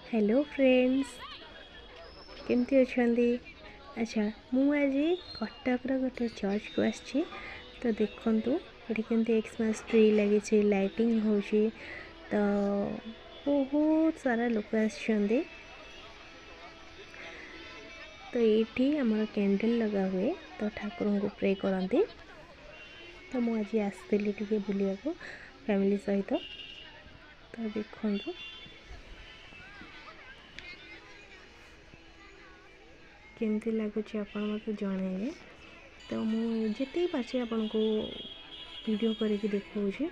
Hello friends केमती अच्छे। अच्छा मुझे कटक गोटे चर्च को आसी तो देखु ये केमती एक्समास ट्री लगी लाइटिंग हो तो बहुत सारा लोग आसछंदी। तो ये आमर कैंडल लगा हुए तो ठाकुर को प्रे करती। तो मुझे आसती टे बुलिया को फैमिली सहित। तो देखु केमती लगुच आप मत जनइबे। तो मुझे पाचे आपन को वीडियो करके देखा।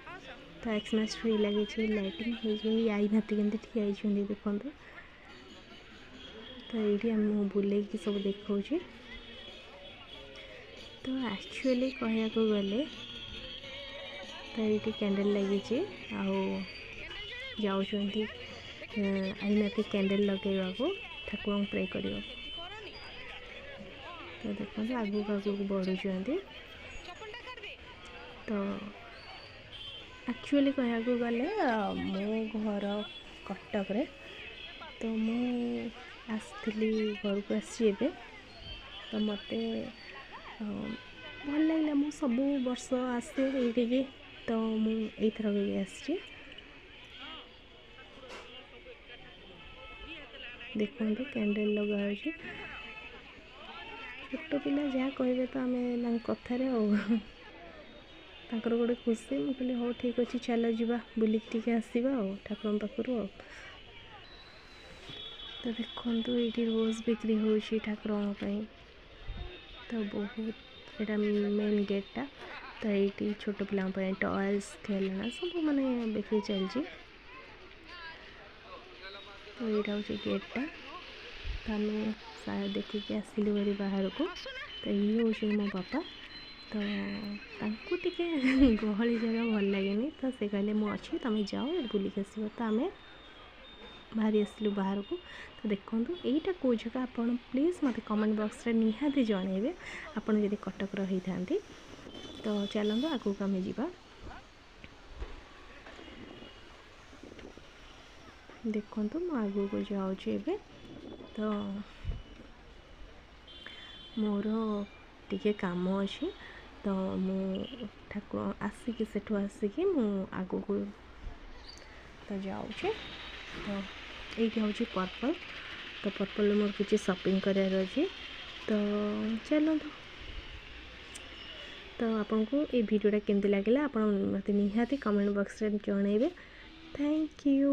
तो एक्समास ट्री लगी लाइटिंग हो आई नाती केमती ठिया देखो। तो ये बुले सब देखा। तो एक्चुअली कहया को गले तो ये कैंडल लगी जाऊँगी आई नाती कैंडल लगेगा को ठाकुर प्रे कर। तो देखो आगू आगू बढ़ुं। तो एक्चुअली कहया को गले मो घर कटक रे। तो मु आसली घर को आसी। तो मत भल लगे मु सब वर्ष आसे ये। तो मुझर भी आसी देखो कैंडल लगा छोट पिला जहाँ कहे तो आम कथार गोटे खुशी मुझे कहली हाँ ठीक अच्छे चल जा बुलिक आसवा ठाकुर पाखु। तो देखो ये रोज बिक्री हो ठाकुर। तो बहुत एटा मेन गेटा। तो ये छोट पिला टॉयज खेलना सब माने बिक्री चलती। तो यहाँ हूँ गेटा। तो आम सारा देखिए आसिलु भारी बाहर को। तो ये हूँ मो बापा। तो गहली जगह भल लगे तो से कहले मुझे तुम जाओ बुलिक आस। तो आम बाहरी आसलु बाहर को। तो देखो यहीटा कौ जगह आप प्लीज़ मत कमेंट बॉक्स रे निहाती जनइबे आपड़ जब कटक रही था। तो चलते आगू आम जा देखु मु आगू को जाऊँ। तो मोर टे काम अच्छी। तो मु ठाकुर आसिक सेठू आसिक आगू को तो जाऊँ। तो ये हूँ पर्पल। तो पर्पल मोर किसी शॉपिंग करार अच्छे। तो चलो तो आपन को ये वीडियोटा केमती लगे आप मत निहाती कमेंट बॉक्स रे जनइबे। Thank you.